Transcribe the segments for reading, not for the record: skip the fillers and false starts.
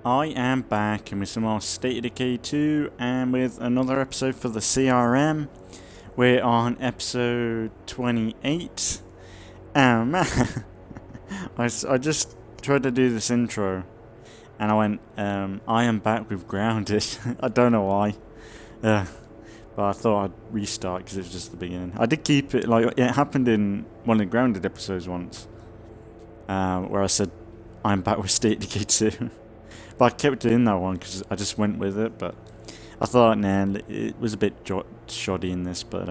I am back and with some more State of Decay 2 and with another episode for the CRM. We're on episode 28. I just tried to do this intro and I went, I am back with Grounded. I don't know why. But I thought I'd restart because it was just the beginning. I did keep it, like, it happened in one of the Grounded episodes once. Where I said, I'm back with State of Decay 2. But I kept it in that one because I just went with it. But I thought, nah, it was a bit shoddy in this. But,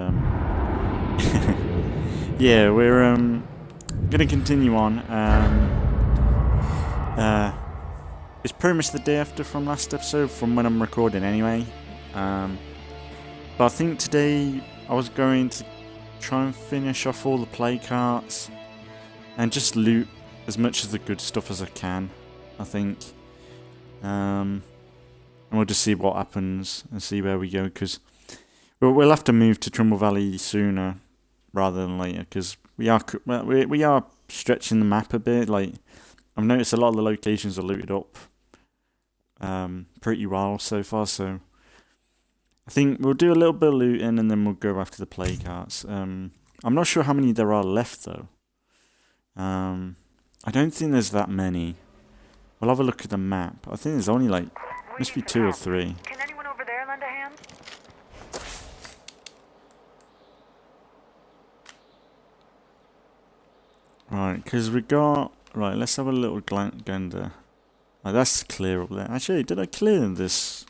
yeah, we're gonna continue on. It's pretty much the day after from last episode, from when I'm recording anyway. But I think today I was going to try and finish off all the play carts and just loot as much of the good stuff as I can, I think. And we'll just see what happens and see where we go, because we'll have to move to Trumball Valley sooner rather than later, because we are stretching the map a bit. Like, I've noticed a lot of the locations are looted up pretty well so far, so I think we'll do a little bit of looting and then we'll go after the play carts. I'm not sure how many there are left though. I don't think there's that many. We'll have a look at the map. I think there's only like, must be 2 or 3. Can anyone over there lend a hand? Right, because we got... Right, let's have a little gander. Right, that's clear up there. Actually, did I clear this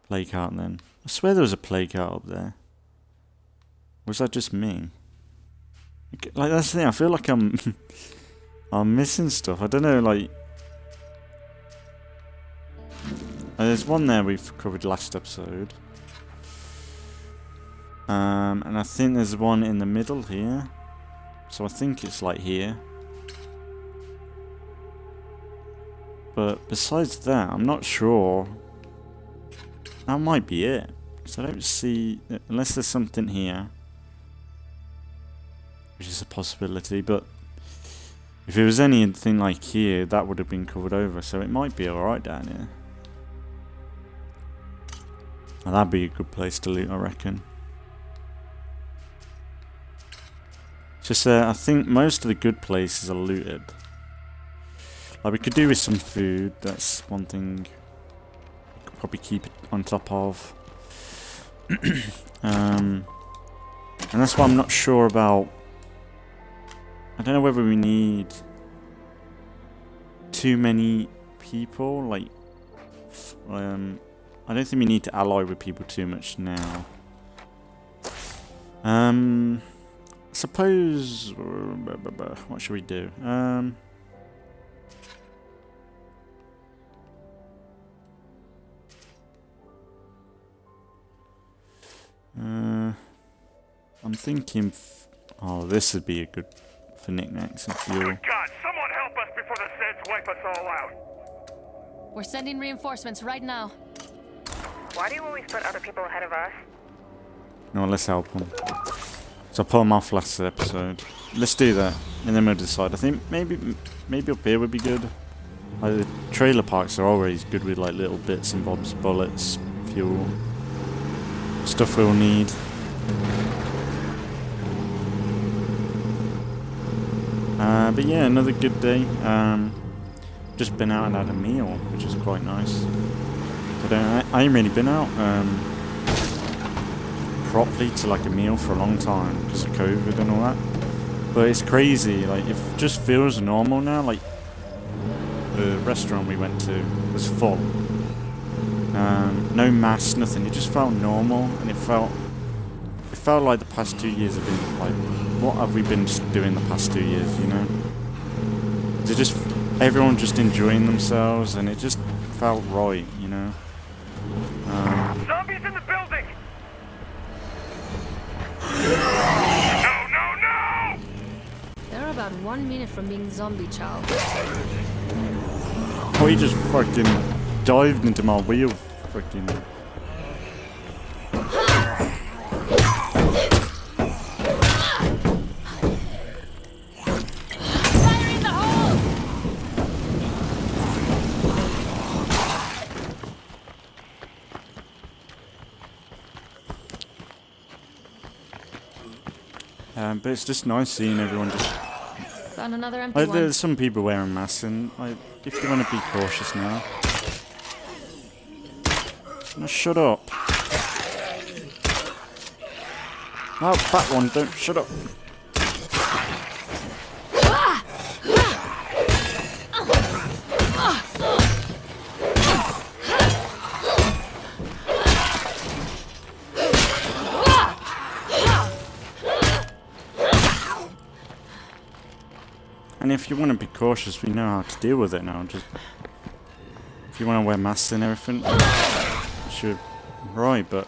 play cart then? I swear there was a play cart up there. Or was that just me? Like, that's the thing, I feel like I'm missing stuff. I don't know, like... there's one there we've covered last episode. And I think there's one in the middle here. So I think it's like here. But besides that, I'm not sure. That might be it. So I don't see... Unless there's something here. Which is a possibility, but if it was anything like here, that would have been covered over, so it might be alright down here. And that'd be a good place to loot, I reckon. Just I think most of the good places are looted. Like, we could do with some food, that's one thing we could probably keep it on top of. And that's why I'm not sure about... I don't know whether we need too many people, like, I don't think we need to ally with people too much now. Suppose, what should we do? I'm thinking, oh, this would be a good for knickknacks and fuel. Good God, someone help us before the Zeds wipe us all out. We're sending reinforcements right now. Why do you always put other people ahead of us? No, let's help them. So I put them off last episode. Let's do that, and then we'll decide. I think maybe up here would be good. Like, the trailer parks are always good with like little bits and bobs, bullets, fuel, stuff we'll need. But yeah, another good day. Just been out and had a meal, which is quite nice. I ain't really been out properly to like a meal for a long time because of COVID and all that. But it's crazy, like, it just feels normal now. Like, the restaurant we went to was full. No mask, nothing. It just felt normal, and it felt like the past 2 years have been like, what have we been doing the past 2 years, you know? It just, everyone just enjoying themselves, and it just felt right, you know? Zombies in the building! No, no, no! They're about 1 minute from being zombie chow. Oh, he just fucking dived into my wheel, fucking... Fire in the hole! But it's just nice seeing everyone just... Found another empty Like, one. there's some people wearing masks, and like, if you want to be cautious now... Now shut up. Oh, fat one, don't shut up. And if you want to be cautious, we know how to deal with it now. Just if you want to wear masks and everything, sure, right? But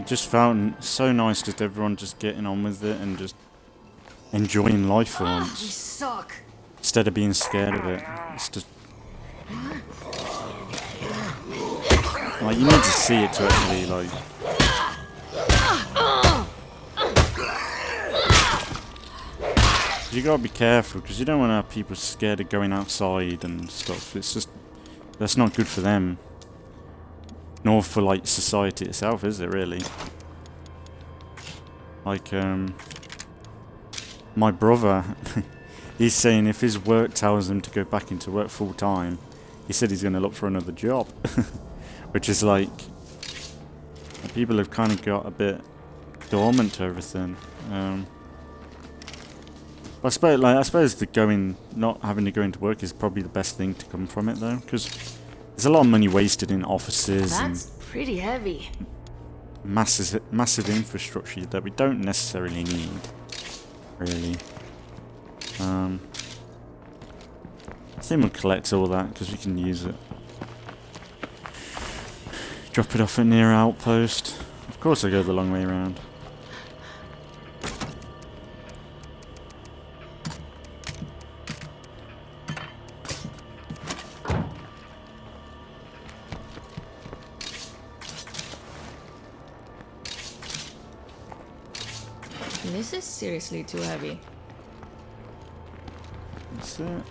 it just felt so nice, just everyone just getting on with it and just enjoying life for We once, suck. instead of being scared of it. It's just like you need to see it to actually like. You gotta be careful because you don't want to have people scared of going outside and stuff. It's just that's not good for them, nor for like society itself, is it really? Like my brother, he's saying if his work tells him to go back into work full time, he said he's gonna look for another job, which is like people have kind of got a bit dormant to everything. I suppose the not having to go into work is probably the best thing to come from it, though, because there's a lot of money wasted in offices That's pretty heavy. and massive infrastructure that we don't necessarily need, really. I think we'll collect all that because we can use it. Drop it off at near outpost. Of course, I go the long way around. This is seriously too heavy. That's it.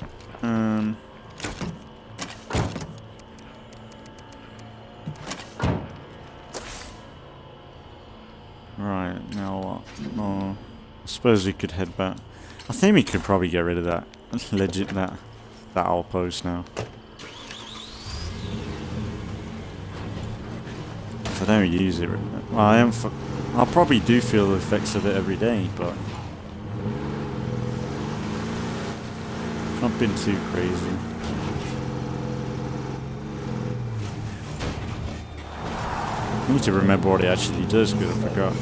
Right, now what? Oh, I suppose we could head back. I think we could probably get rid of that. that outpost now. If I don't use it, well, I'll probably do feel the effects of it every day, but it's not been too crazy. I need to remember what it actually does because I forgot.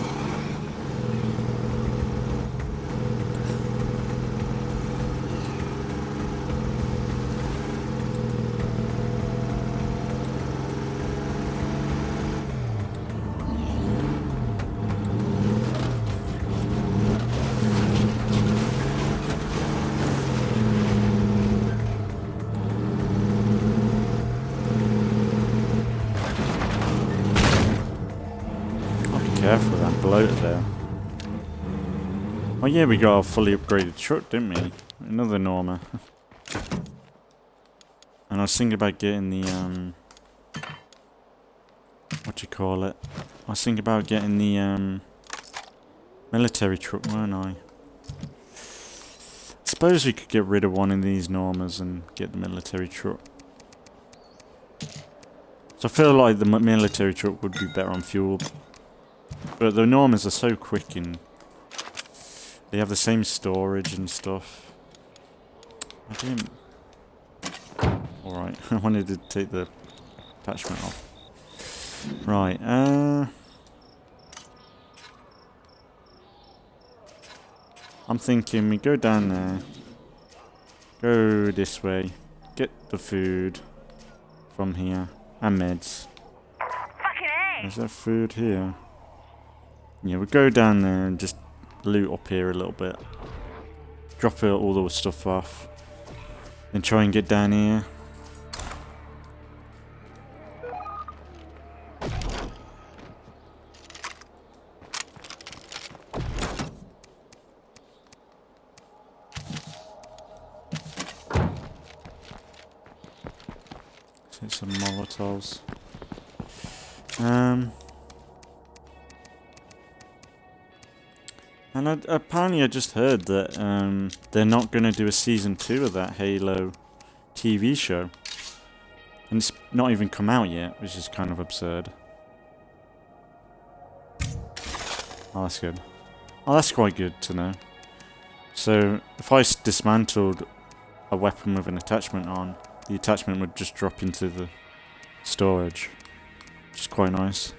Careful with that bloater there. Oh yeah, we got a fully upgraded truck, didn't we? Another Norma. And I was thinking about getting the what do you call it? I was thinking about getting the military truck, weren't I? Suppose we could get rid of one of these Normas and get the military truck. So I feel like the military truck would be better on fuel. But the Normas are so quick and they have the same storage and stuff. I didn't... Alright, I wanted to take the attachment off. Right, I'm thinking we go down there. Go this way. Get the food from here. And meds. Fucking A! Is there food here? Yeah, we'll go down there and just loot up here a little bit. Drop all the stuff off. Then try and get down here. Take some Molotovs. And apparently I just heard that they're not going to do a season 2 of that Halo TV show. And it's not even come out yet, which is kind of absurd. Oh, that's good. Oh, that's quite good to know. So, if I dismantled a weapon with an attachment on, the attachment would just drop into the storage. Which is quite nice.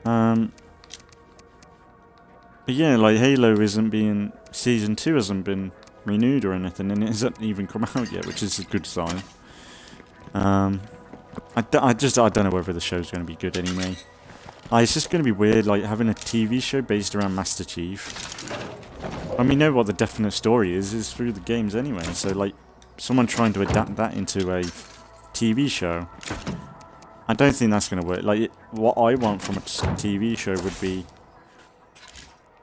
But yeah, like Halo Season 2 hasn't been renewed or anything, and it hasn't even come out yet, which is a good sign. I don't know whether the show's going to be good anyway. It's just going to be weird, like, having a TV show based around Master Chief. I mean, know what the definite story is through the games anyway, so, like, someone trying to adapt that into a TV show, I don't think that's going to work. Like, what I want from a TV show would be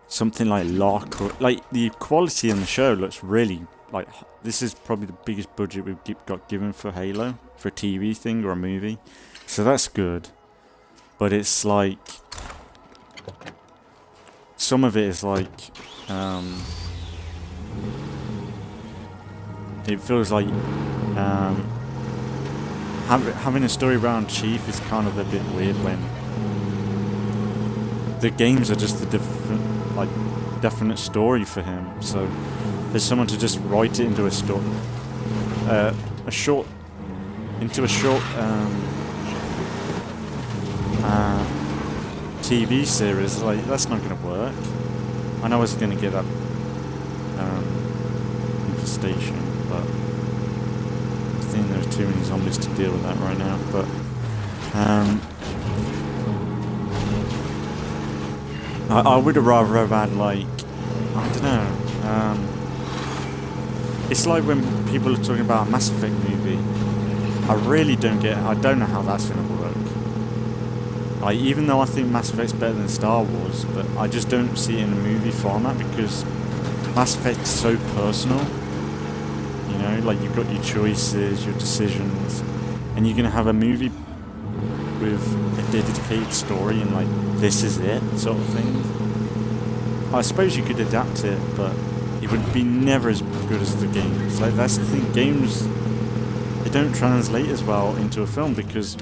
something like Locke, or, like, the quality in the show looks really, like, this is probably the biggest budget we've got given for Halo, for a TV thing or a movie, so that's good. But it's like, some of it is like, it feels like having a story around Chief is kind of a bit weird when the games are just the definite story for him. So there's someone to just write it into a short TV series, like, that's not going to work. I know I was going to get that infestation, but I think there's too many zombies to deal with that right now. But I would have rather have had, like, I don't know. It's like when people are talking about a Mass Effect movie. I really don't know how that's going to work. Like, even though I think Mass Effect's better than Star Wars, but I just don't see it in a movie format because Mass Effect is so personal. You know, like, you've got your choices, your decisions, and you're going to have a movie with a dedicated story and, like, this is it sort of thing. I suppose you could adapt it, but it would be never as good as the games. Like, that's the thing, games, they don't translate as well into a film because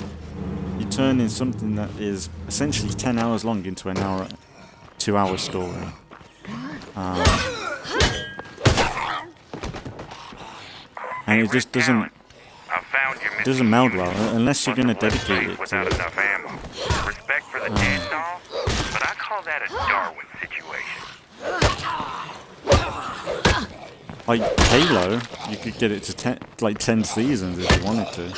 you turn in something that is essentially 10 hours long into an 2-hour story. And it just doesn't meld well unless you're going to dedicate it to it. Respect for the dead and all, but I call that a Darwin situation. Like Halo, you could get it to 10 seasons if you wanted to.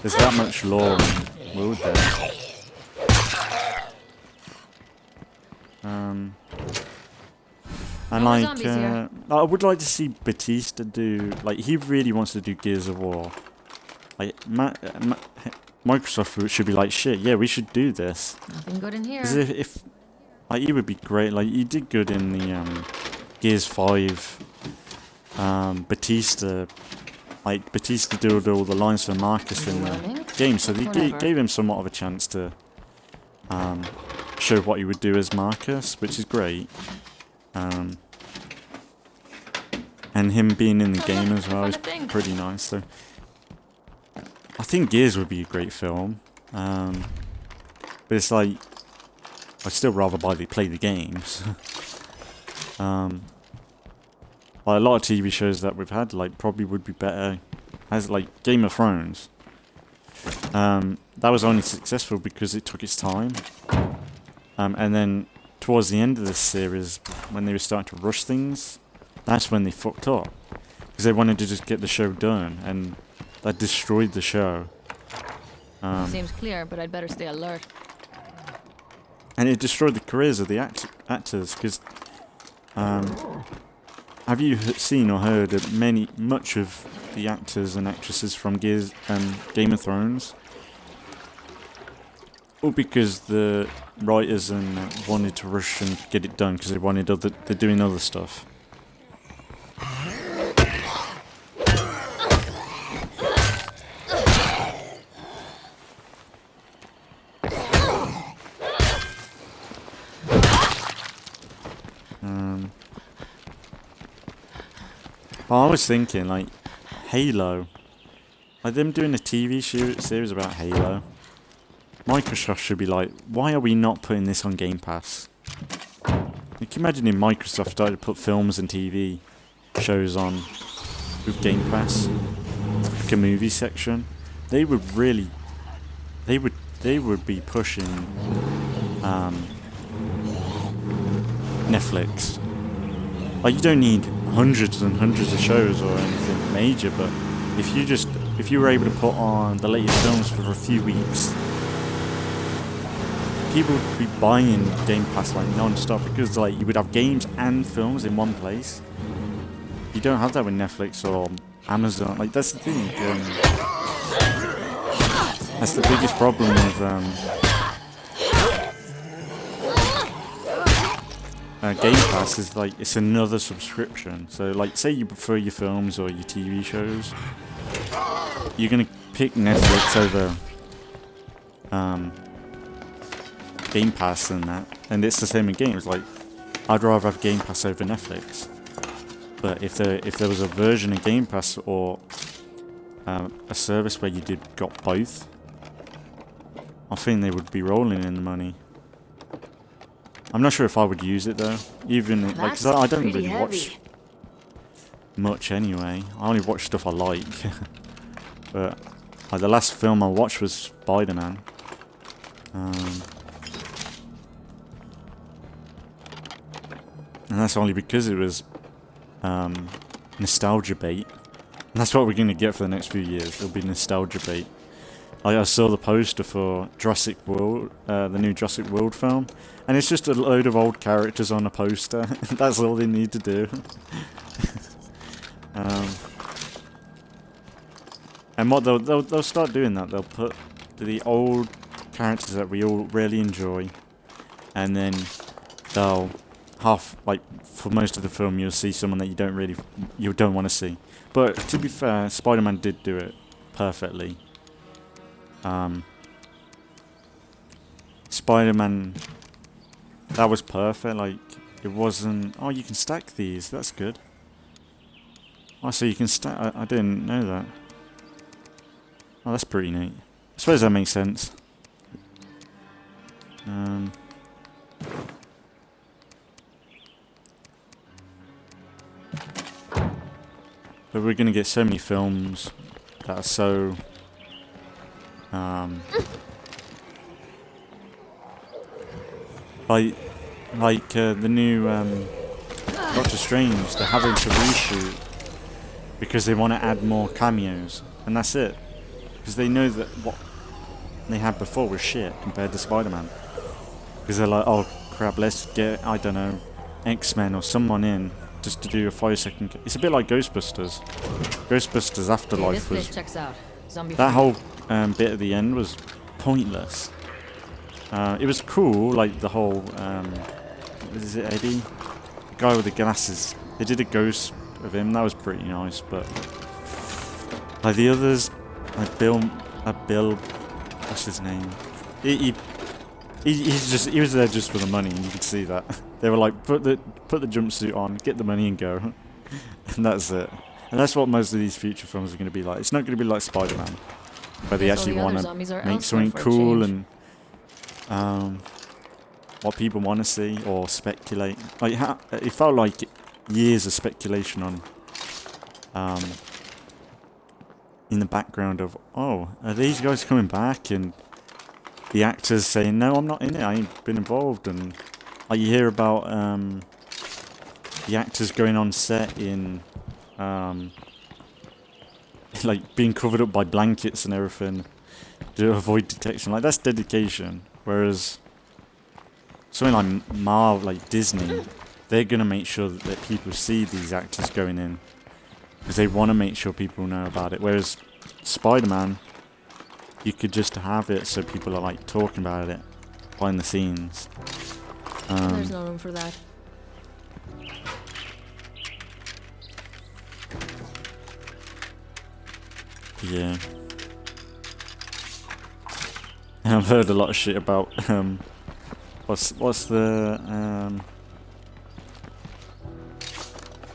There's that much lore and world there. And like, I would like to see Batista do, like, he really wants to do Gears of War. Like, Microsoft should be like, shit, yeah, we should do this. Nothing good in here. If like, he would be great. Like, he did good in the Gears 5. Batista, like, Batista did all the lines for Marcus in the game, so they gave him somewhat of a chance to show what he would do as Marcus, which is great. And him being in the game as well is pretty nice. So I think Gears would be a great film, but it's like, I'd still rather play the games. Like, a lot of TV shows that we've had, like, probably would be better as, like, Game of Thrones. That was only successful because it took its time. And then towards the end of this series, when they were starting to rush things, that's when they fucked up. Because they wanted to just get the show done, and that destroyed the show. Seems clear, but I'd better stay alert. And it destroyed the careers of the actors, because have you seen or heard of much of the actors and actresses from Gears and Game of Thrones? All because the writers wanted to rush and get it done because they're doing other stuff. But I was thinking, like, Halo. Like, them doing a TV series about Halo. Microsoft should be like, why are we not putting this on Game Pass? You can imagine if Microsoft started to put films and TV shows on with Game Pass, like a movie section. They would really, they would be pushing Netflix. Like, you don't need hundreds and hundreds of shows or anything major, but if you were able to put on the latest films for a few weeks, people would be buying Game Pass like non-stop, because like you would have games and films in one place. You don't have that with Netflix or Amazon. Like, that's the thing. That's the biggest problem with Game Pass, is like it's another subscription. So like, say you prefer your films or your TV shows, you're gonna pick Netflix over Game Pass and that, and it's the same in games. Like, I'd rather have Game Pass over Netflix. But if there was a version of Game Pass or a service where you got both, I think they would be rolling in the money. I'm not sure if I would use it though, even like, because I don't really watch much anyway. I only watch stuff I like. But like, the last film I watched was Spider-Man. And that's only because it was nostalgia bait. And that's what we're going to get for the next few years. It'll be nostalgia bait. I saw the poster for Jurassic World, the new Jurassic World film, and it's just a load of old characters on a poster. That's all they need to do. And what they'll start doing that. They'll put the old characters that we all really enjoy, and then they'll like for most of the film you'll see someone that you don't want to see. But to be fair, Spider-Man did do it perfectly. Spider-Man, that was perfect. Like, it wasn't. Oh, you can stack these. That's good. Oh, so you can stack. I didn't know that. Oh, that's pretty neat. I suppose that makes sense. But we're gonna get so many films that are so like the new Doctor Strange. They're having to reshoot because they want to add more cameos, and that's it. Because they know that what they had before was shit compared to Spider-Man. Because they're like, oh crap, let's get, I don't know, X-Men or someone in just to do a 5-second. It's a bit like Ghostbusters. Ghostbusters Afterlife was. Checks out. Zombie That whole bit at the end was pointless. It was cool, like the whole. Is it Eddie? The guy with the glasses. They did a ghost of him. That was pretty nice, but like the others, like Bill. What's his name? He was there just for the money, and you could see that. They were like, put the jumpsuit on, get the money and go. And that's it. And that's what most of these future films are going to be like. It's not going to be like Spider-Man, where they actually want to make something cool and what people want to see or speculate. Like, it felt like years of speculation on in the background of, oh, are these guys coming back? And the actors saying, no, I'm not in it, I ain't been involved. And like, you hear about the actors going on set in like being covered up by blankets and everything to avoid detection. Like, that's dedication. Whereas something like Marvel, like Disney, they're gonna make sure that people see these actors going in because they want to make sure people know about it. Whereas Spider-Man, you could just have it so people are like talking about it behind the scenes. There's no room for that. Yeah. And I've heard a lot of shit about what's the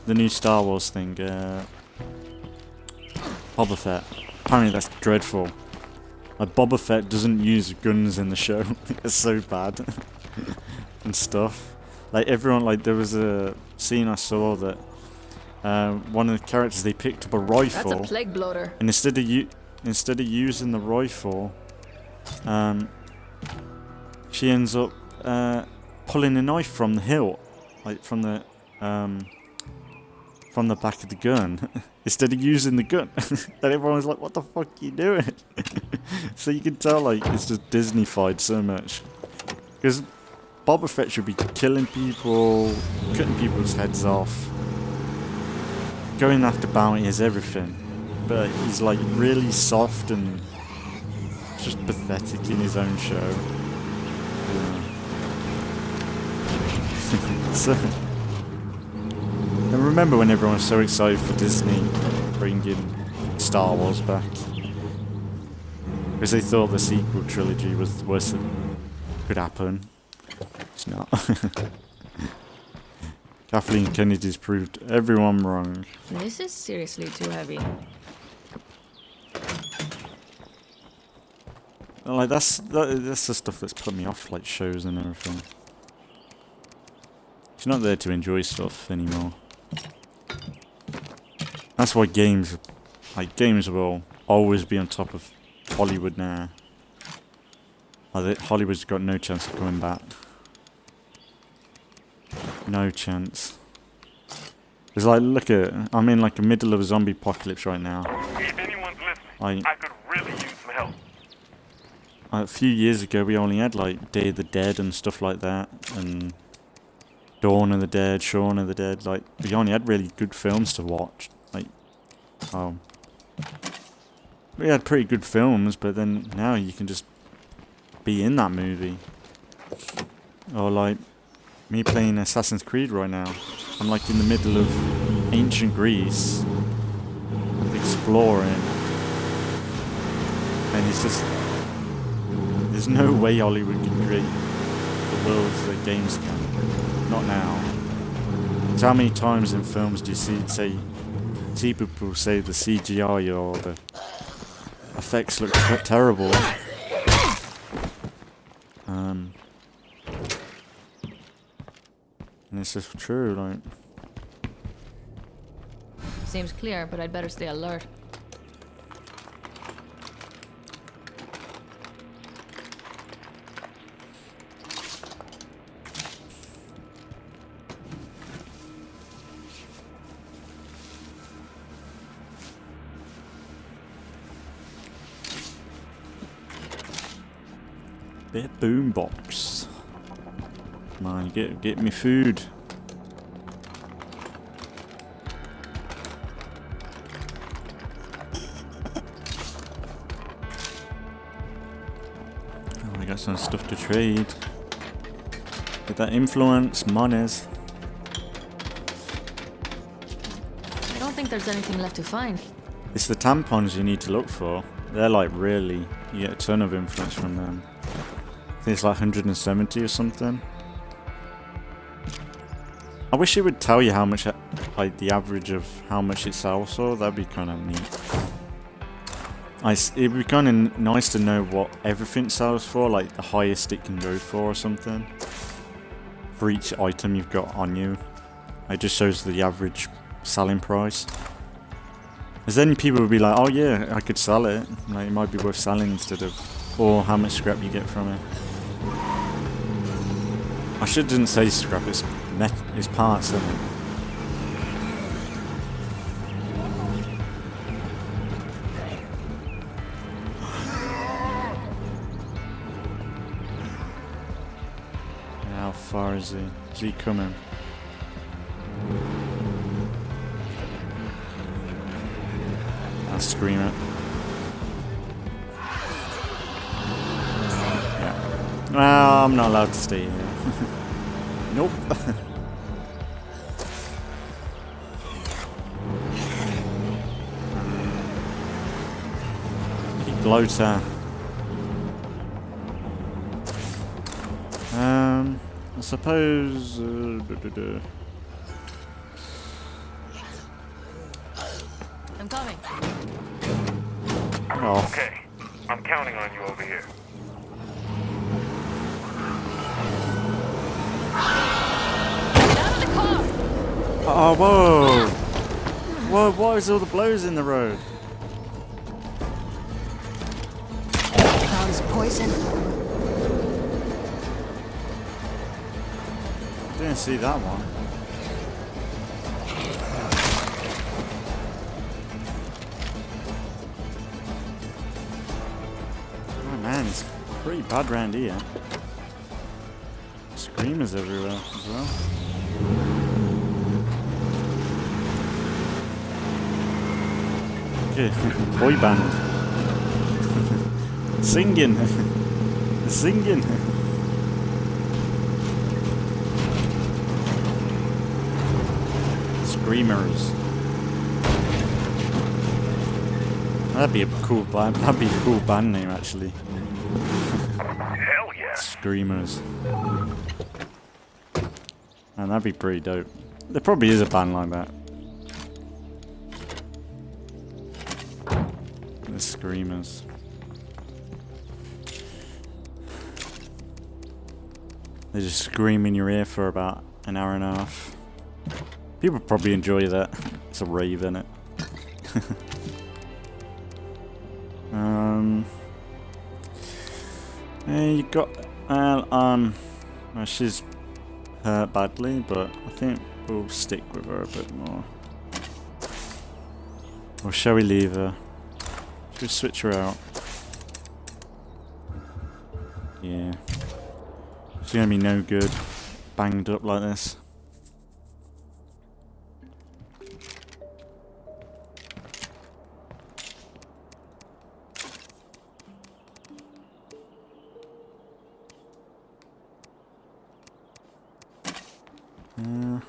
the new Star Wars thing, Boba Fett. Apparently that's dreadful. Like, Boba Fett doesn't use guns in the show. It's so bad. And stuff. Like, everyone, like, there was a scene I saw that one of the characters, they picked up a rifle. That's a plague bloater. And instead of using the rifle, she ends up pulling a knife from the hilt, like from the back of the gun, instead of using the gun. And everyone was like, "What the fuck are you doing?" So you can tell, like, it's just Disney-fied so much. Because Boba Fett should be killing people, cutting people's heads off, going after bounties, everything. But he's like really soft and just pathetic in his own show. Yeah. So, and remember when everyone was so excited for Disney bringing Star Wars back? Because they thought the sequel trilogy was the worst that could happen. It's not. Kathleen Kennedy's proved everyone wrong. This is seriously too heavy. Like, that's the stuff that's put me off, like, shows and everything. She's not there to enjoy stuff anymore. That's why games will always be on top of Hollywood now. Like, Hollywood's got no chance of coming back. No chance. It's like, look at, I'm in like the middle of a zombie apocalypse right now. If anyone's listening, I could really use some help. A few years ago, we only had like Day of the Dead and stuff like that, and Dawn of the Dead, Shaun of the Dead. Like, we only had really good films to watch. Like, we had pretty good films, but then now you can just be in that movie. Or like me playing Assassin's Creed right now. I'm like in the middle of ancient Greece, exploring, and it's just, there's no way Hollywood can create the worlds that games can. Not now. So how many times in films do you see people say the CGI or the effects look terrible? And it's just true, like. Seems clear, but I'd better stay alert. Bit boombox. Come on, get me food. Oh, I got some stuff to trade. Get that influence, monies. I don't think there's anything left to find. It's the tampons you need to look for. They're like really, you get a ton of influence from them. I think it's like 170 or something. I wish it would tell you how much, like the average of how much it sells for. That'd be kind of neat. It'd be kind of nice to know what everything sells for, like the highest it can go for or something. For each item you've got on you. It just shows the average selling price. Because then people would be like, oh yeah, I could sell it. Like, it might be worth selling instead of, or how much scrap you get from it. I shouldn't say scrap, it's parts, isn't it? How far is he? Is he coming? I'll scream it. Yeah. Well, I'm not allowed to stay here. Nope. Bloater. I suppose. I'm coming. Oh, Okay, I'm counting on you over here. Out of the car! oh, whoa! Whoa, what is all the blows in the road? Found poison. Didn't see that one. Oh man, it's pretty bad round here. Screamers everywhere as well. Okay, boy band. Singing. Singing. Screamers. That'd be a cool band. That'd be a cool band name, actually. Hell yeah. Screamers. Man, that'd be pretty dope. There probably is a band like that. The Screamers. They just scream in your ear for about an hour and a half. People probably enjoy that. It's a rave, isn't it? Yeah, you got well, she's hurt badly, but I think we'll stick with her a bit more. Or shall we leave her? Should we switch her out? Yeah. She's gonna be no good, banged up like this.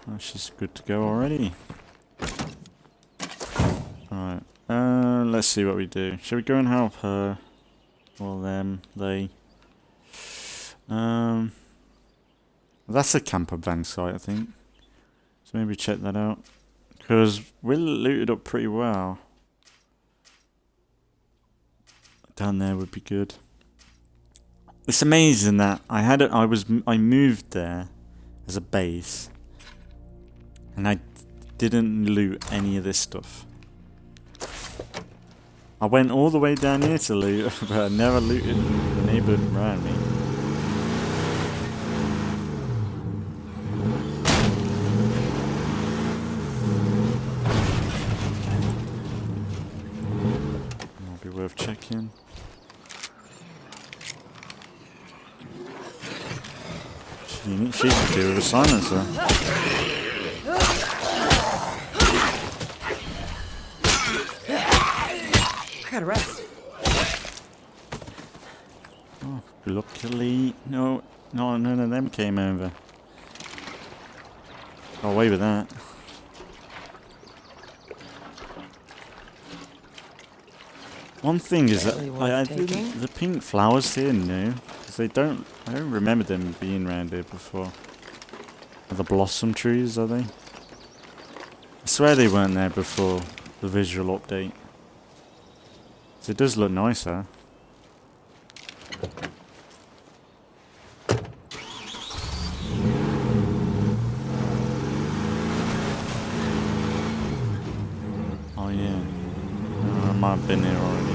Well, she's good to go already. Alright, let's see what we do. Shall we go and help her? Or them, they. That's a camper van site, I think. So maybe check that out. Because we're looted up pretty well. Down there would be good. It's amazing that I moved there as a base, and I didn't loot any of this stuff. I went all the way down here to loot, but I never looted the neighborhood around me. Might be worth checking. She could do with a silencer. I gotta rest. Oh, luckily, no, none of them came over. Got away with that. One thing is that I think the pink flowers here new, because I don't remember them being around here before. Are the blossom trees, are they? I swear they weren't there before the visual update. So it does look nicer. Oh yeah. I might have been here already.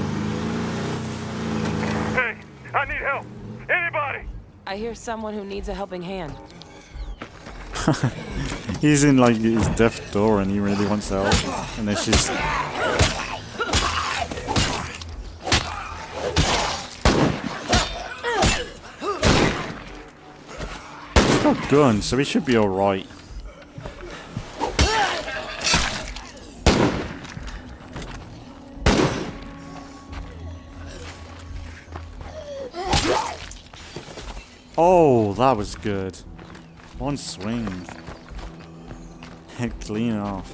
Hey, I need help. Anybody? I hear someone who needs a helping hand. He's in like his death door and he really wants help. And then she's... He's got guns, so he should be alright. Oh, that was good. One swing. Head clean off.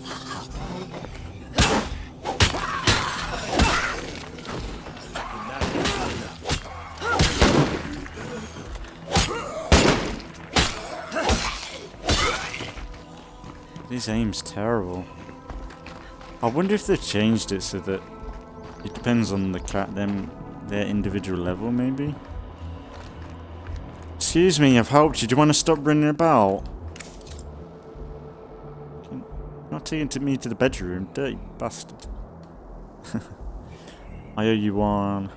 His aim's terrible. I wonder if they've changed it so that it depends on the their individual level, maybe. Excuse me, I've helped you. Do you want to stop running about? You're not taking me to the bedroom, dirty bastard. I owe you one.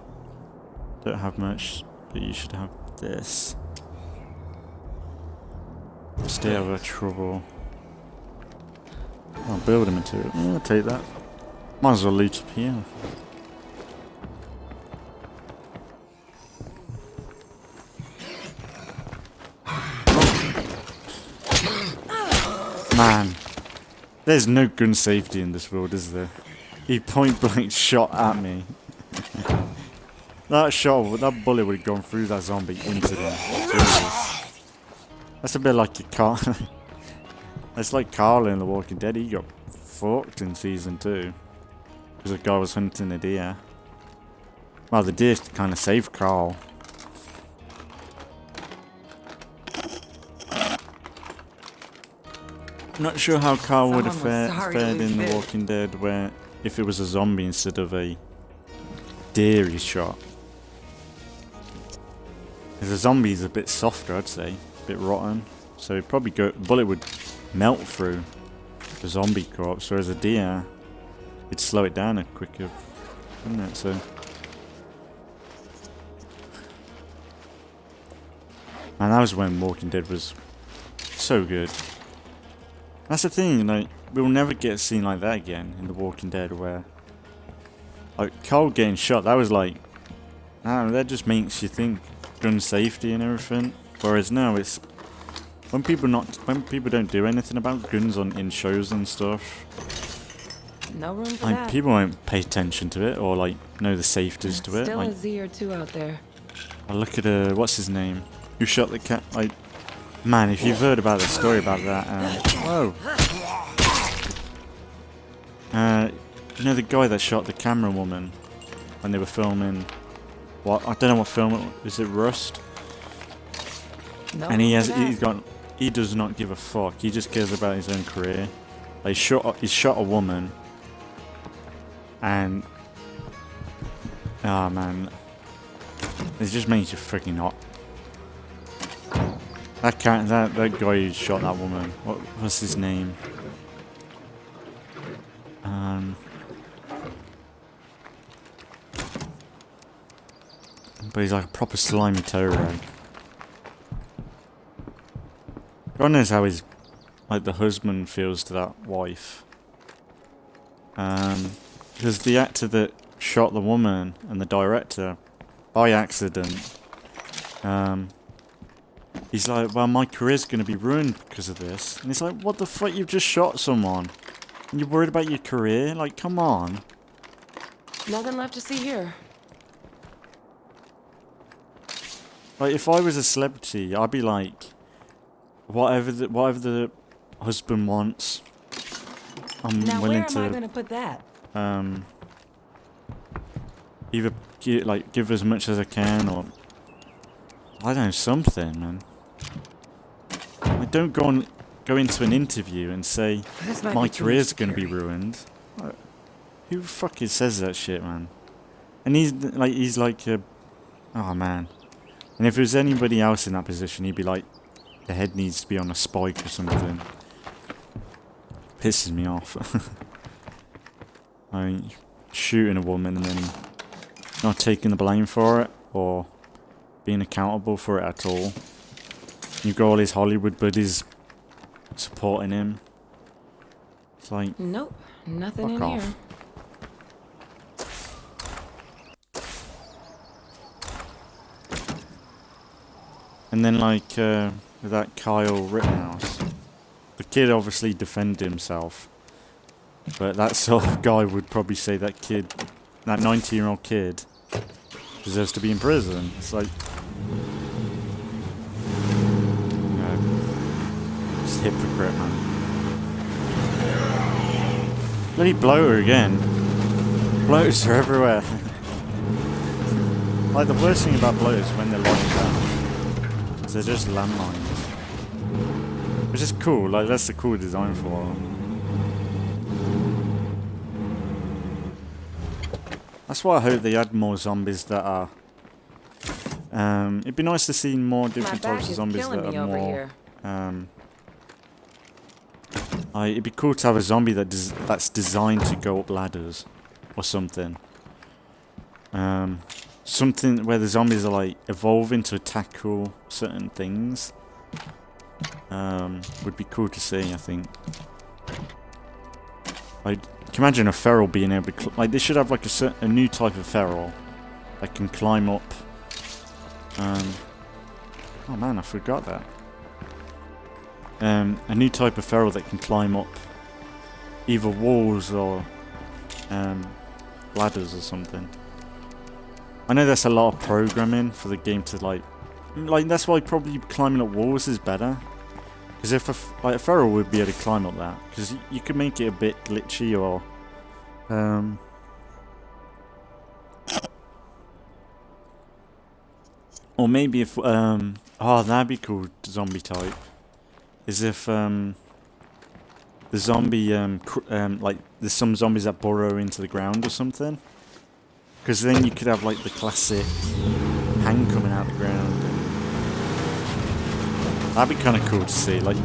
Don't have much, but you should have this. Stay out of trouble. Oh, building material. Yeah, I'll take that. Might as well loot up here. Man, there's no gun safety in this world, is there? He point blank shot at me. That bullet would have gone through that zombie into them. Jesus. That's a bit like a car. That's like Carl in The Walking Dead. He got fucked in season 2 because the guy was hunting a deer. Well, the deer kind of saved Carl. Not sure how Carl would have fared in The Walking Dead, where if it was a zombie instead of a deer he shot. Because a zombie is a bit softer, I'd say, a bit rotten, so it'd probably the bullet would melt through the zombie corpse, whereas a deer, it'd slow it down a quicker, wouldn't it? So, and that was when Walking Dead was so good. That's the thing, like, we'll never get a scene like that again in The Walking Dead, where, like, Carl getting shot, that was like, I don't know, that just makes you think gun safety and everything. Whereas now it's when people don't do anything about guns in shows and stuff. No room for like that. people won't pay attention to it or like know the safeties to it. Still Like, a Z or two out there. I look at what's his name? Who shot the cat? Like, man, if you've heard about the story about that, you know the guy that shot the camera woman when they were filming. What, I don't know what film it was. It Rust? No And room for that. he does not give a fuck. He just cares about his own career. Like, he shot a woman, and oh man, it just makes you freaking hot. That guy who shot that woman. What's his name? But he's like a proper slimy toe rag. God knows how the husband feels to that wife. Because the actor that shot the woman and the director, by accident, he's like, well, my career's going to be ruined because of this. And he's like, what the fuck, you've just shot someone? And you're worried about your career? Like, come on. Nothing left to see here. Like, if I was a celebrity, I'd be like, whatever the husband wants, I'm Now willing where am I gonna put that? Either give as much as I can, or I don't know, something, man. I don't go into an interview and say This might my be too career's much gonna be security. ruined. Like, who fucking says that shit, man? And he's like oh man. And if it was anybody else in that position, he'd be like, the head needs to be on a spike or something. Pisses me off. I mean, shooting a woman and then not taking the blame for it, or being accountable for it at all. You've got all his Hollywood buddies supporting him. It's like, Nope, nothing fuck in off. here. And then like with that Kyle Rittenhouse, the kid obviously defended himself, but that sort of guy would probably say that 19-year-old kid deserves to be in prison. It's like, just hypocrite, man. Bloody bloater again. Bloaters are everywhere. Like, the worst thing about bloaters when they're lying down, they're just landmines. Which is cool, like that's the cool design for them. That's why I hope they add more zombies that are... it'd be nice to see more My different back types of is zombies killing that me are over more... here. It'd be cool to have a zombie that's designed to go up ladders or something. Something where the zombies are like evolving to tackle certain things. Would be cool to see, I think. Like, can you imagine a feral being able to like they should have like a new type of feral that can climb up. Oh man, I forgot that. A new type of feral that can climb up either walls or ladders or something. I know that's a lot of programming for the game to like that's why probably climbing up walls is better. Because if a feral would be able to climb up that, because you could make it a bit glitchy or maybe if oh, that'd be cool. Zombie type is if the zombie like there's some zombies that burrow into the ground or something. Because then you could have like the classic hang coming out the ground. That'd be kind of cool to see, like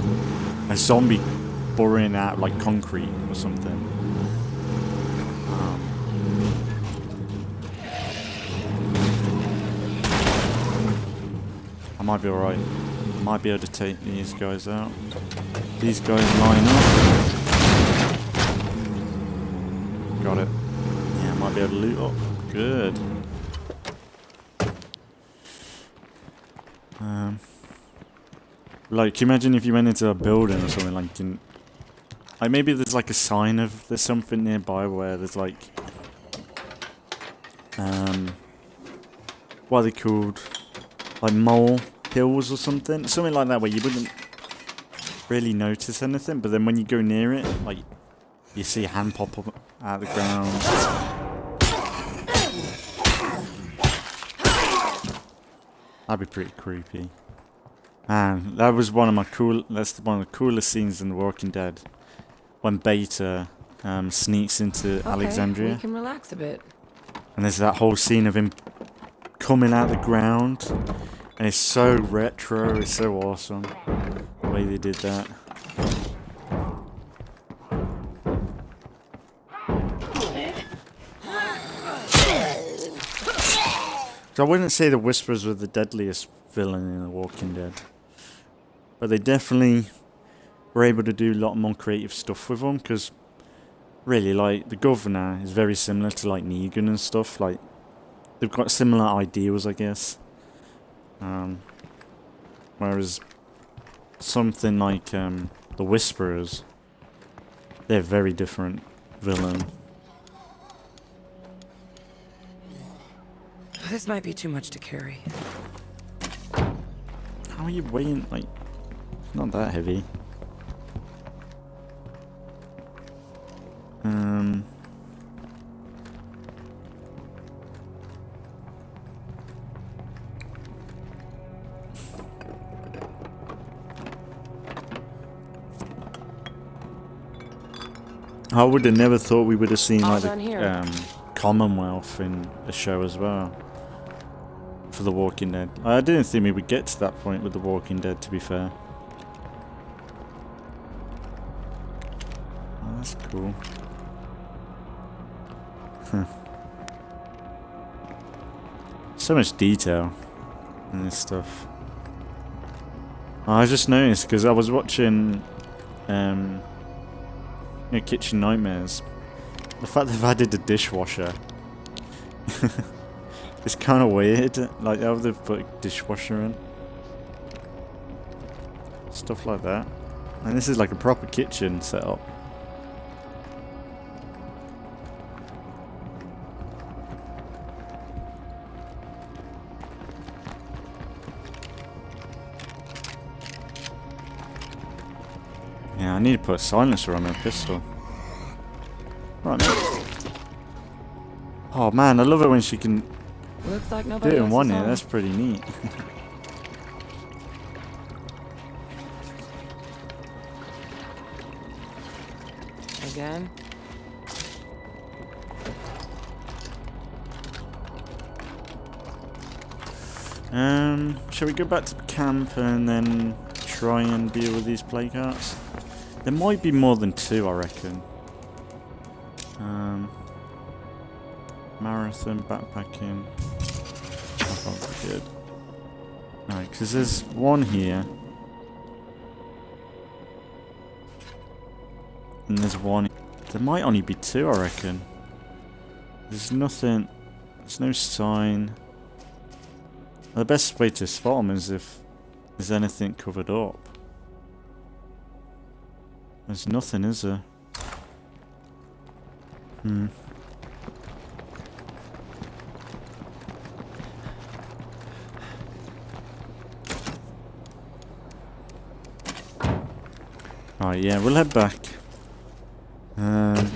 a zombie burrowing out like concrete or something. I might be alright. I might be able to take these guys out. These guys line up. Got it. Yeah, I might be able to loot up. Good. Like, can you imagine if you went into a building or something, like maybe there's like a sign of there's something nearby where there's like, what are they called? Like mole hills or something like that, where you wouldn't really notice anything, but then when you go near it, like, you see a hand pop up out of the ground. That'd be pretty creepy. Man, that was one of my that's one of the coolest scenes in The Walking Dead. When Beta sneaks into Alexandria. We can relax a bit. And there's that whole scene of him coming out the ground. And it's so retro, it's so awesome. The way they did that. So I wouldn't say the Whisperers were the deadliest villain in The Walking Dead. But they definitely were able to do a lot more creative stuff with them, because really, like, the Governor is very similar to, like, Negan and stuff. Like, they've got similar ideals, I guess. Whereas something like the Whisperers, they're a very different villain. This might be too much to carry. How are you weighing, like, not that heavy. I would have never thought we would have seen like the Commonwealth in a show as well. For The Walking Dead. I didn't think we would get to that point with The Walking Dead, to be fair. Oh, that's cool. So much detail in this stuff. Oh, I just noticed because I was watching Kitchen Nightmares. The fact they've added a dishwasher. It's kind of weird, like how they've put a dishwasher in. Stuff like that. And this is like a proper kitchen setup. Yeah, I need to put a silencer on my pistol. Right, mate. Oh man, I love it when she can Looks like do nobody it in else one is hit. home. That's pretty neat. Again? Shall we go back to camp and then try and deal with these plague carts? There might be more than 2, I reckon. Marathon, backpacking. That would be good. Alright, because there's one here. And there's one. There might only be 2, I reckon. There's nothing. There's no sign. The best way to spot them is if there's anything covered up. There's nothing, is there? Alright, yeah, we'll head back.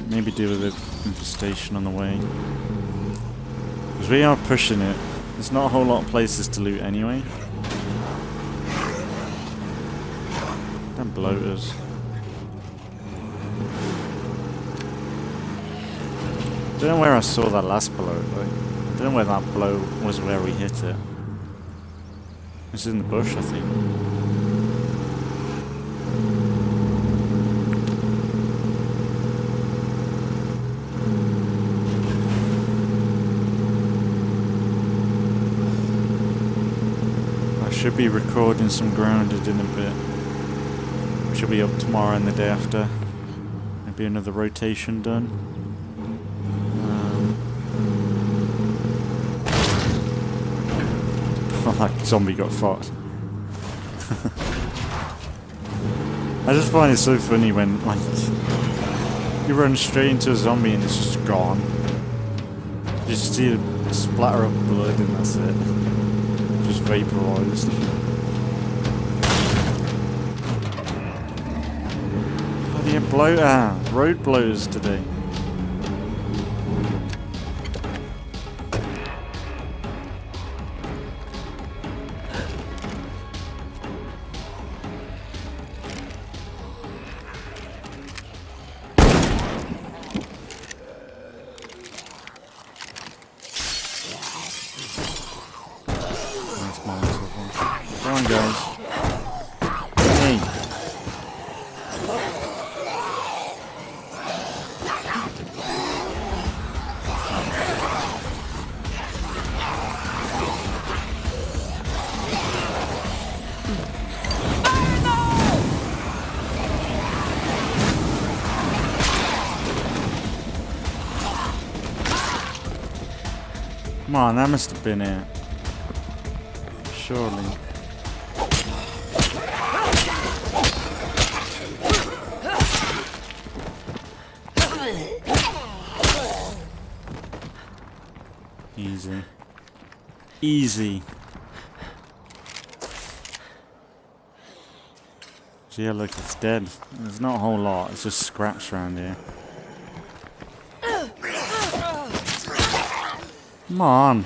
Maybe deal with the infestation on the way. Because we are pushing it. There's not a whole lot of places to loot anyway. Damn bloaters. I don't know where I saw that last blow. Like, I don't know where that blow was where we hit it. It's in the bush, I think. I should be recording some Grounded in a bit. Should be up tomorrow and the day after. Maybe another rotation done. Like zombie got fucked. I just find it so funny when like you run straight into a zombie and it's just gone. You just see a splatter of blood and that's it. Just vaporized. Bloody road blows today. Come on, guys. Hey. Come on, that must have been it. Surely. Easy. Easy. So yeah, look, it's dead. There's not a whole lot. It's just scraps around here. Come on.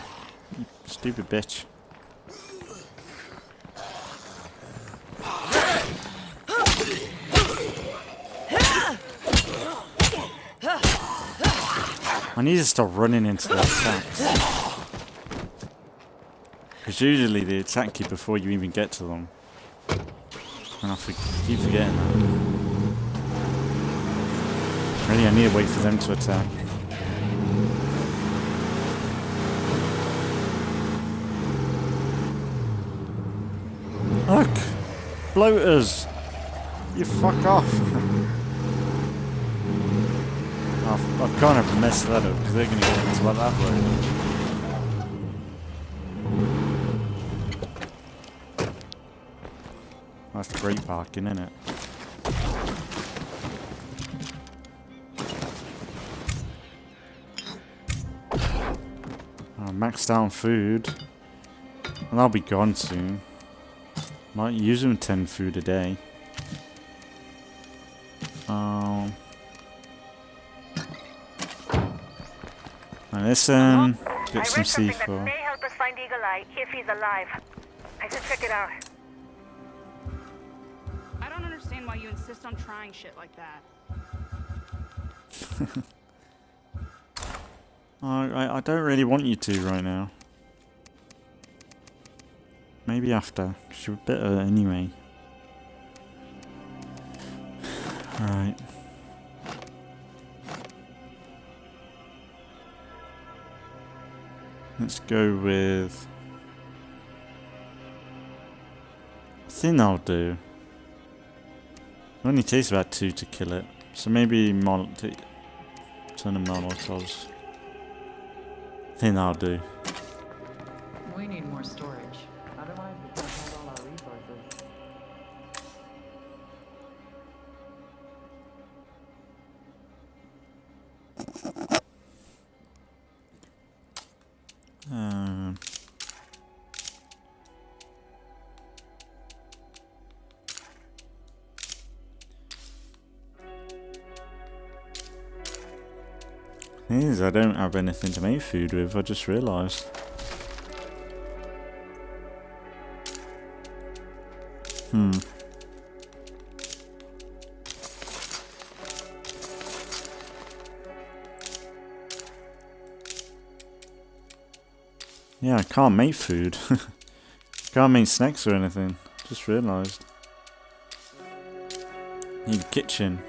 You stupid bitch. I need to stop running into the attacks. Because usually they attack you before you even get to them. And I keep forgetting that. Really, I need to wait for them to attack. Look! Bloaters! You fuck off! I've kind of messed that up because they're going to get into that road. That's great parking, isn't it? Oh, maxed out on food. And I'll be gone soon. Might use them 10 food a day. Let's get some C4. That may help us find Eagle Eye if he's alive. I should check it out. I don't understand why you insist on trying shit like that. I don't really want you to right now. maybe after, because you're a bit anyway. Right. Let's go with... I think I'll do. It only takes about 2 to kill it. So maybe ton of Molotovs. I think that'll do. We need more storage. Otherwise, we can't hold all our resources. I don't have anything to make food with, I just realised. Yeah, I can't make food. Can't make snacks or anything. Just realised. Need a kitchen.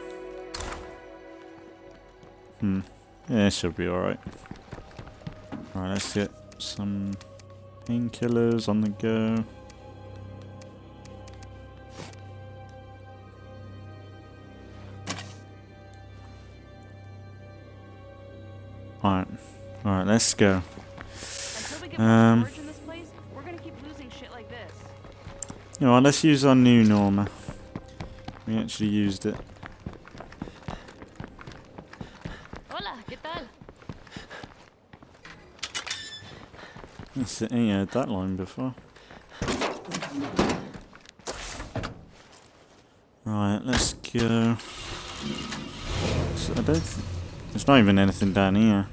Yeah, it should be alright. Alright, let's get some painkillers on the go. Alright, let's go. Until we get more storage in this place, we're gonna keep losing shit like this. You know what, let's use our new Norma. We actually used it. Hola, ¿qué tal? I ain't heard that line before. Right, let's go. So I don't there's not even anything down here.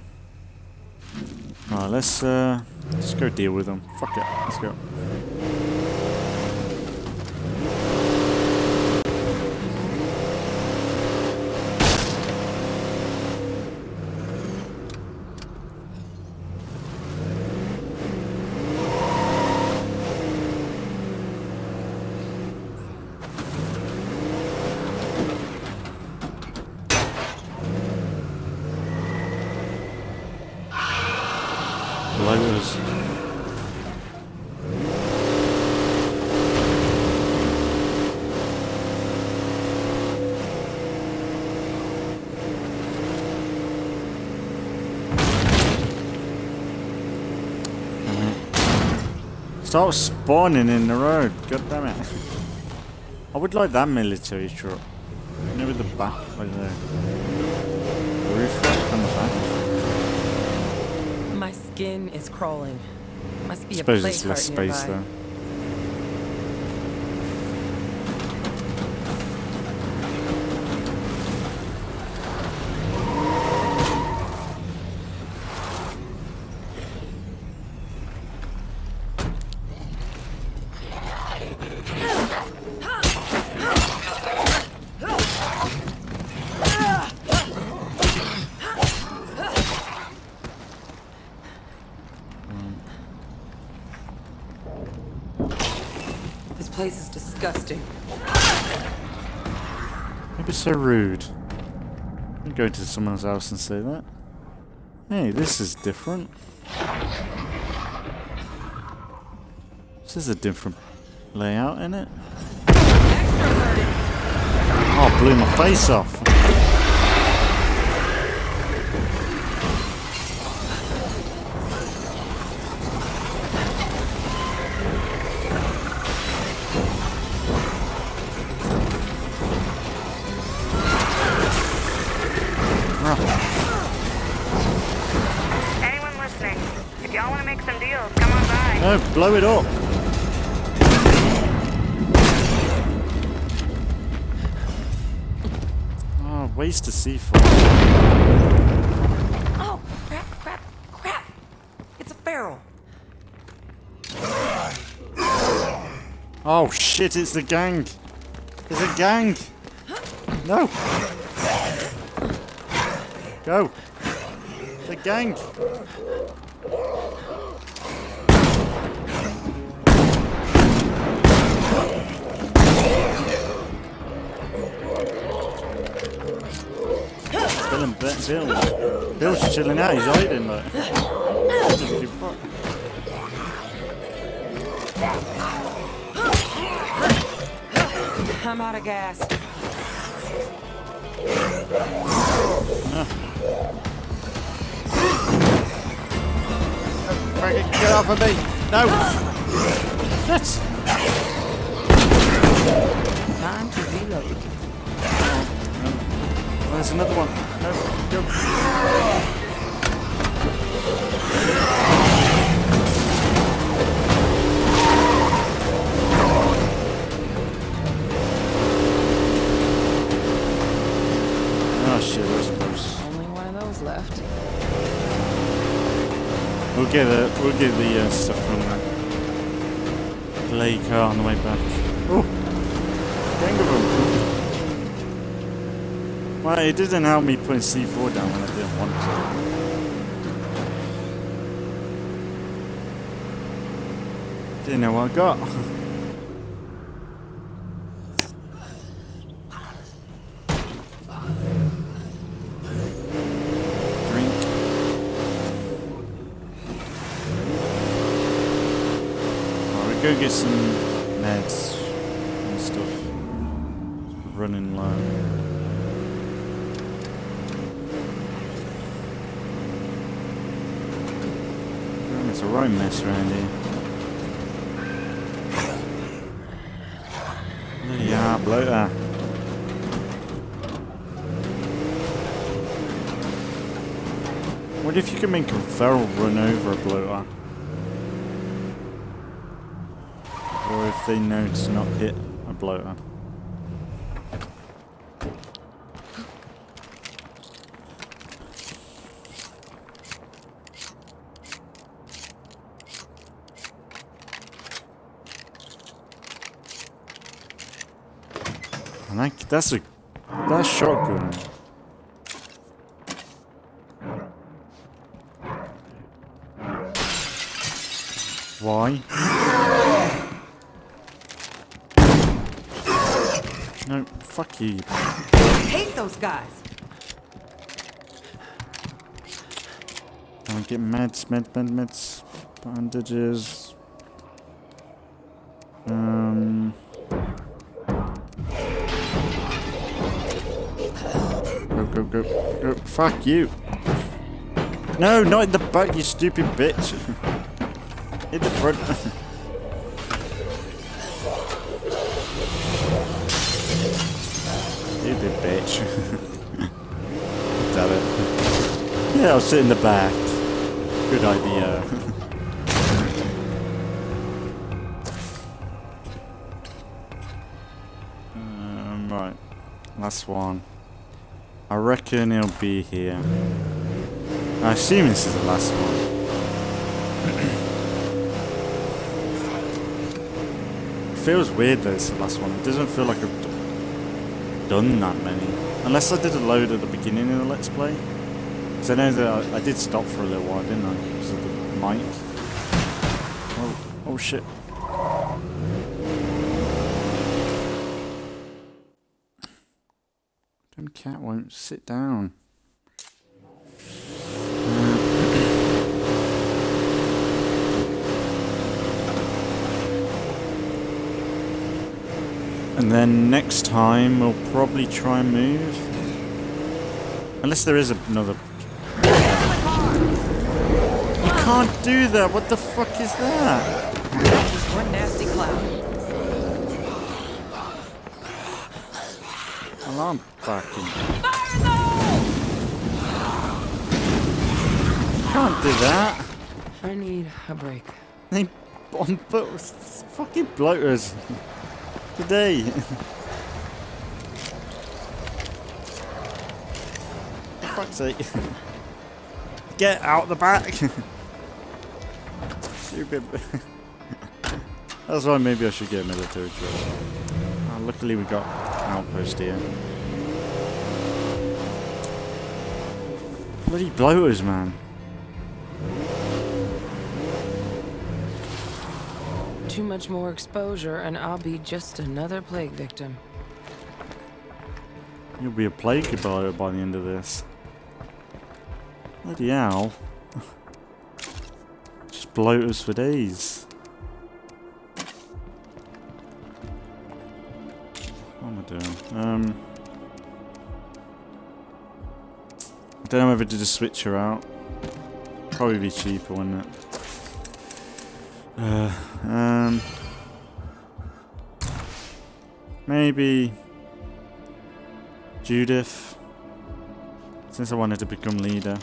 Right, let's go deal with them. Fuck it, let's go. Bloaters. Start spawning in the road, god damn it. I would like that military truck. You know, with the back, like the roof rack on the back. My skin is crawling. Must be I a suppose plague it's less heart space nearby. though. This place is disgusting. Maybe so rude. You go to someone's house and say that. Hey, this is different. This is a different layout, isn't it? Oh, blew my face off. Anyone listening? If y'all want to make some deals, come on by. No, blow it up. Oh, waste of C4. Oh, crap. It's a feral. Oh shit, it's the gang. It's a gang. No. Go. It's a gang. Bill. Bill's chilling out. He's hiding, like. I'm out of gas. Frankie, get off of me! No! That's... Time to reload. Oh, there's another one. No, go. Oh shit, that was close. Only one of those left. We'll get the stuff from the play car on the way back. Oh, gang of them. Well, it didn't help me putting C4 down when I didn't want to. Didn't know what I got. Go get some meds and stuff. Running low. Damn, it's a right mess around here. Yeah, bloater. What if you can make a feral run over a bloater? Or if they know to not hit a bloater. And that's shotgun. Why? No, fuck you. I hate those guys. I'll get meds, bandages. Go. Fuck you. No, not in the back, you stupid bitch. Hit the front. Stupid bitch. Damn it. Yeah, I'll sit in the back. Good idea. Right. Last one. I reckon he'll be here. I assume this is the last one. It feels weird that it's the last one. It doesn't feel like I've done that many. Unless I did a load at the beginning of the Let's Play. Because I know that I did stop for a little while, didn't I? Because of the mic. Oh shit. Damn cat won't sit down. And then next time we'll probably try and move. Unless there is another... You can't do that! What the fuck is that? Just one nasty cloud. Alarm fucking... Can't do that! I need a break. They bomb fucking bloaters. Today. For fuck's sake. Get out the back. Stupid. That's why maybe I should get a military drill. Oh, luckily we got an outpost here. Bloody bloaters, man. Too much more exposure and I'll be just another plague victim. You'll be a plague bloater by the end of this. Bloody hell. Just bloaters for days. What am I doing? I don't know whether to just switch her out. Probably be cheaper, wouldn't it? Maybe Judith, since I wanted to become leader.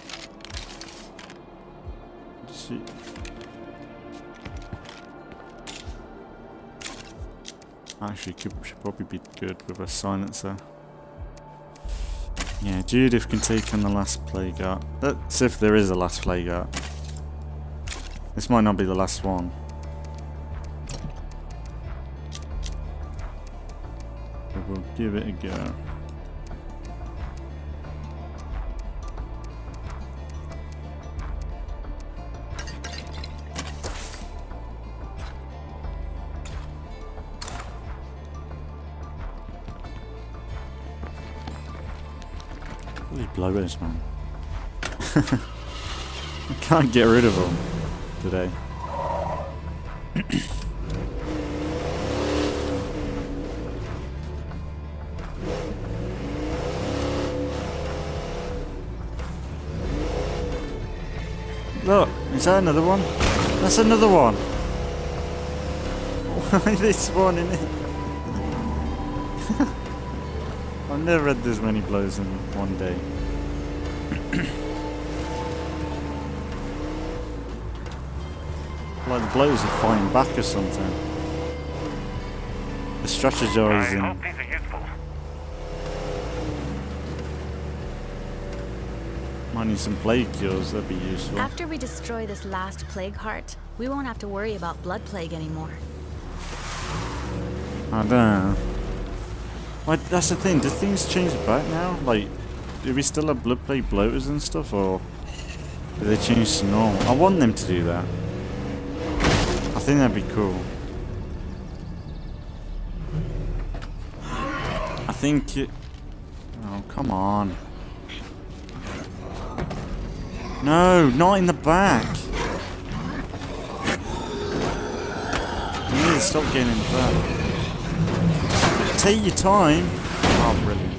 Actually, should probably be good with a silencer. Yeah, Judith can take on the last plague art. That's if there is a last plague art. This might not be the last one. But we'll give it a go. Bloody blowers, man. I can't get rid of them today. Look, is that another one? That's another one. Why this one in it? I've never had this many blows in one day. Like the blows are fighting back or something. The strategizing. I hope these are useful. Might need some plague cures, that'd be useful. After we destroy this last plague heart, we won't have to worry about blood plague anymore. I don't know. Like, that's the thing, do things change back now? Like, do we still have blood plague bloaters and stuff, or do they change to normal? I want them to do that. I think that'd be cool. I think it... Oh, come on. No, not in the back. You need to stop getting in the back. Take your time. Oh, brilliant.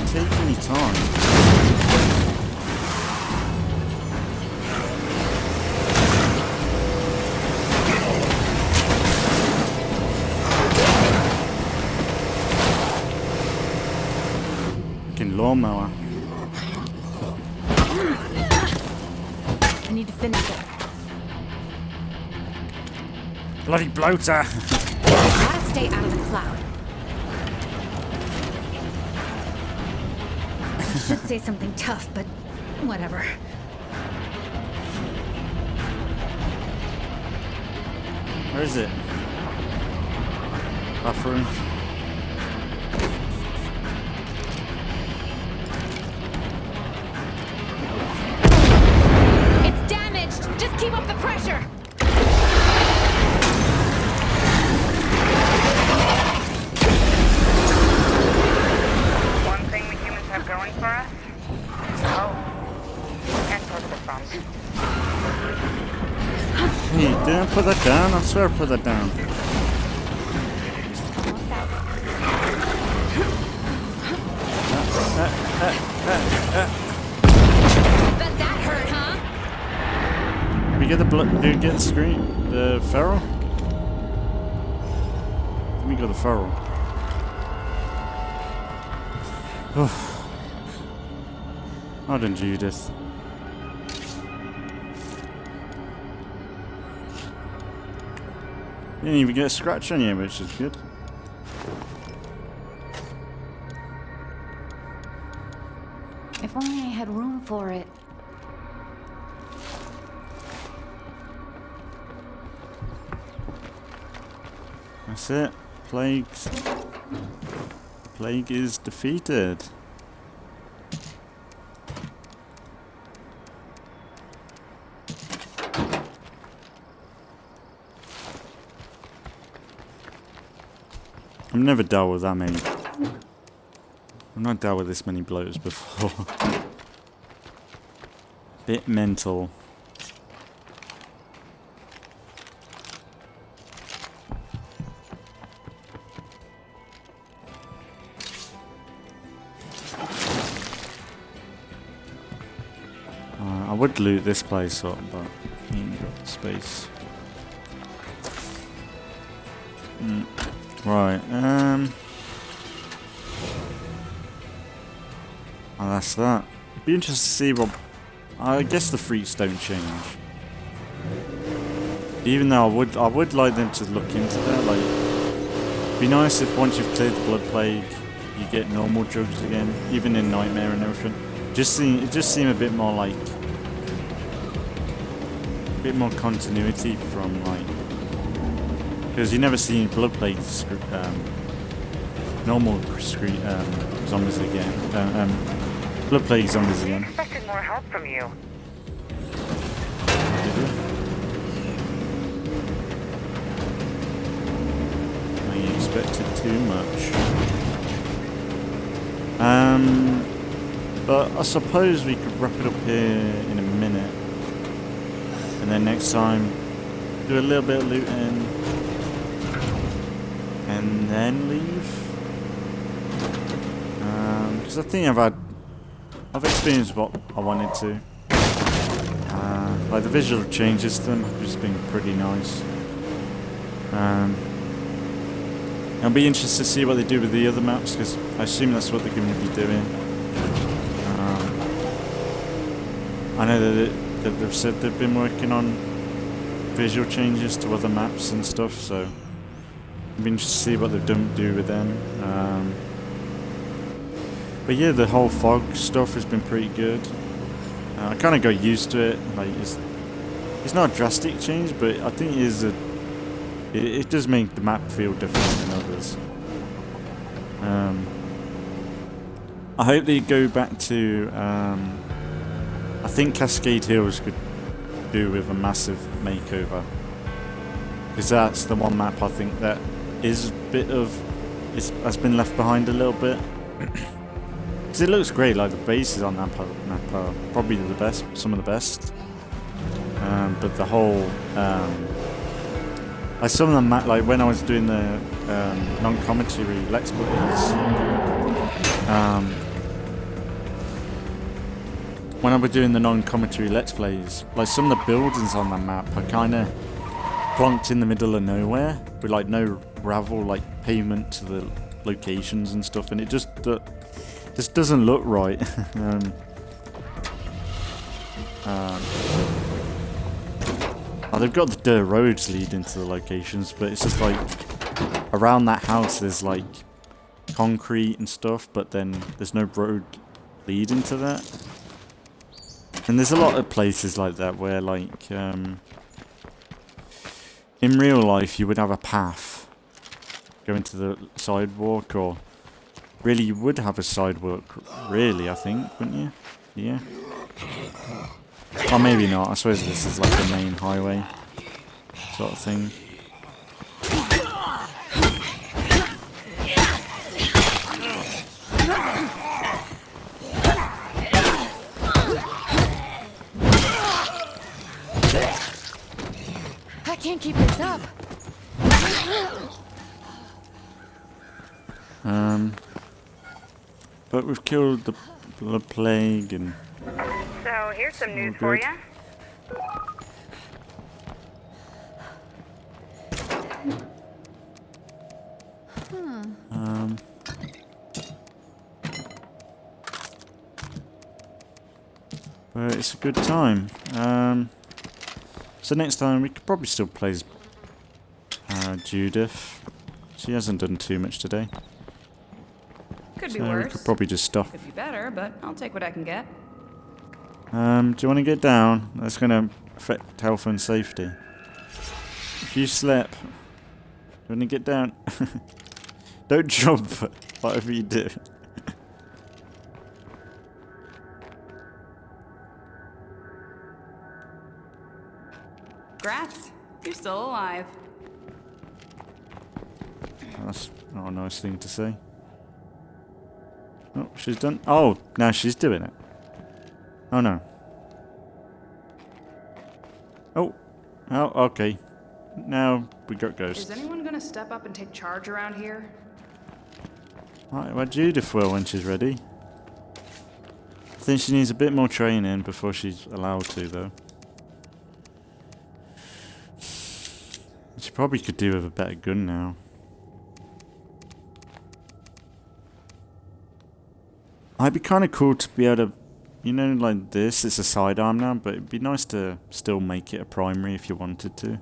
Take any time. Fucking lawnmower. I need to finish it. Bloody bloater! Gotta stay out of the cloud. I should say something tough, but whatever. Where is it? Bathroom. It's damaged! Just keep up the pressure! One thing the humans have going for us? Oh. And portable phones. Hey, didn't I put that down? I swear I put that down. Almost out. Bet that hurt, huh? Did we get the blood? Did we get the screen? The feral? Let me go the feral. Well done, Judith. You didn't even get a scratch on you, which is good. If only I had room for it. That's it. Plague is defeated. I've never dealt with that many I've not dealt with this many bloaters before. Bit mental. I would loot this place up, but I ain't got space. Right, oh, that's that. Be interested to see what. I guess the freaks don't change. Even though I would like them to look into that. Like, it'd be nice if once you've cleared the blood plague, you get normal drugs again, even in Nightmare and everything. It just seem a bit more like a bit more continuity from like, because you never see blood plague normal zombies again. Blood plague zombies We again. expected more help from you. I expected too much. But I suppose we could wrap it up here in a minute, and then next time do a little bit of looting, and then leave. Because I think I've experienced what I wanted to. Like the visual changes to them have just been pretty nice. I'll be interested to see what they do with the other maps, because I assume that's what they're going to be doing. I know that they've said they've been working on visual changes to other maps and stuff, so I'll be interested to see what they've do with them. But yeah, the whole fog stuff has been pretty good. I kind of got used to it. Like it's not a drastic change, but I think it does make the map feel different than others. I hope they go back to. I think Cascade Hills could do with a massive makeover, because that's the one map I think that is a bit of has been left behind a little bit. Because it looks great, like the bases on that map are probably the best, some of the best. But the whole, like some of the map, like when I was doing the non-commentary Let's Plays, when I was doing the non-commentary Let's Plays, like some of the buildings on that map are kind of plonked in the middle of nowhere, with like no gravel, like pavement to the locations and stuff, and it just doesn't look right. They've got the dirt roads leading to the locations, but it's just like around that house there's like concrete and stuff, but then there's no road leading to that. And there's a lot of places like that where like in real life you would have a path going to the sidewalk, or really you would have a sidewalk, really, I think, wouldn't you? Yeah. Or maybe not. I suppose this is like the main highway sort of thing. I can't keep this up. But we've killed the blood plague, and So here's some news for you. but it's a good time. So next time we could probably still play Judith. She hasn't done too much today. Could be So we worse. could probably just stop. Could be better, but I'll take what I can get. Do you want to get down? That's going to affect health and safety. If you slip, do you want to get down? Don't jump, whatever you do. Grats, you're still alive. That's not a nice thing to say. Oh, she's done. Oh, now she's doing it. Oh no. Oh. Oh, okay. Now we got Ghost. Is anyone gonna step up and take charge around here? Right, well, Judith will when she's ready. I think she needs a bit more training before she's allowed to, though. She probably could do with a better gun now. It'd be kind of cool to be able to, you know, like this, it's a sidearm now, but it'd be nice to still make it a primary if you wanted to.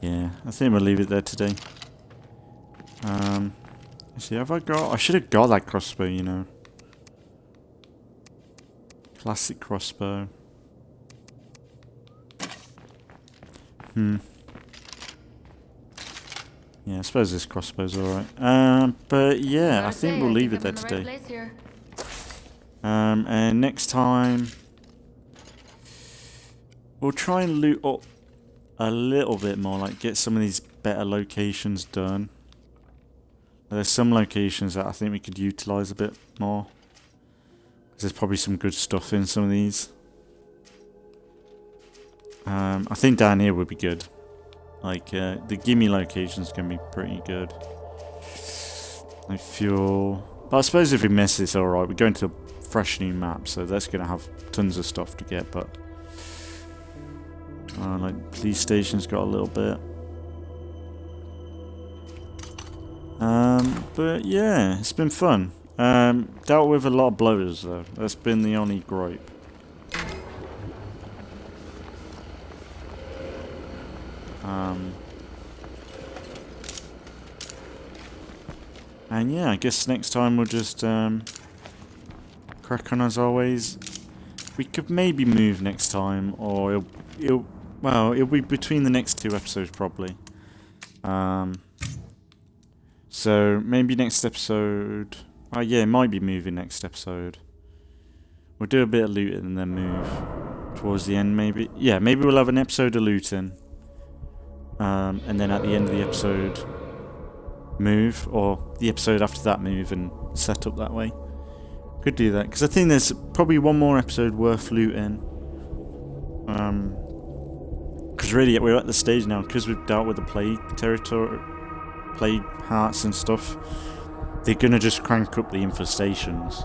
Yeah, I think we'll leave it there today. See, have I got... I should have got that crossbow, you know. Classic crossbow. Yeah, I suppose this crossbow's alright. But yeah, I think we'll leave it there today. And next time... we'll try and loot up a little bit more, like get some of these better locations done. There's some locations that I think we could utilise a bit more. There's probably some good stuff in some of these. I think down here would be good. Like, the gimme location's going to be pretty good. Like fuel. But I suppose if we miss this, alright. We're going to a fresh new map, so that's going to have tons of stuff to get, but... like, police station's got a little bit. But yeah, it's been fun. Dealt with a lot of bloaters though. That's been the only gripe. And yeah, I guess next time we'll just crack on as always. We could maybe move next time, or it'll be between the next two episodes probably. So maybe next episode. Oh yeah, it might be moving next episode. We'll do a bit of looting and then move towards the end maybe. Yeah, maybe we'll have an episode of looting. And then at the end of the episode move, or the episode after that move and set up that way. Could do that, because I think there's probably one more episode worth looting. Because really we're at the stage now, because we've dealt with the plague territory, plague hearts and stuff, they're gonna just crank up the infestations.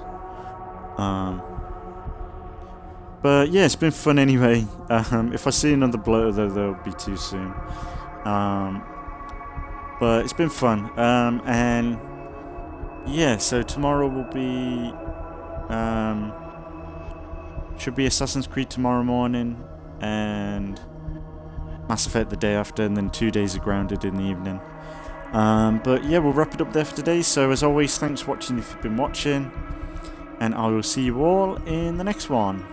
But yeah, it's been fun anyway. If I see another bloater though, that'll be too soon. But it's been fun. And yeah, so tomorrow will be should be Assassin's Creed tomorrow morning, and Mass Effect the day after, and then 2 days of Grounded in the evening. But yeah, we'll wrap it up there for today. So as always, thanks for watching if you've been watching, and I will see you all in the next one.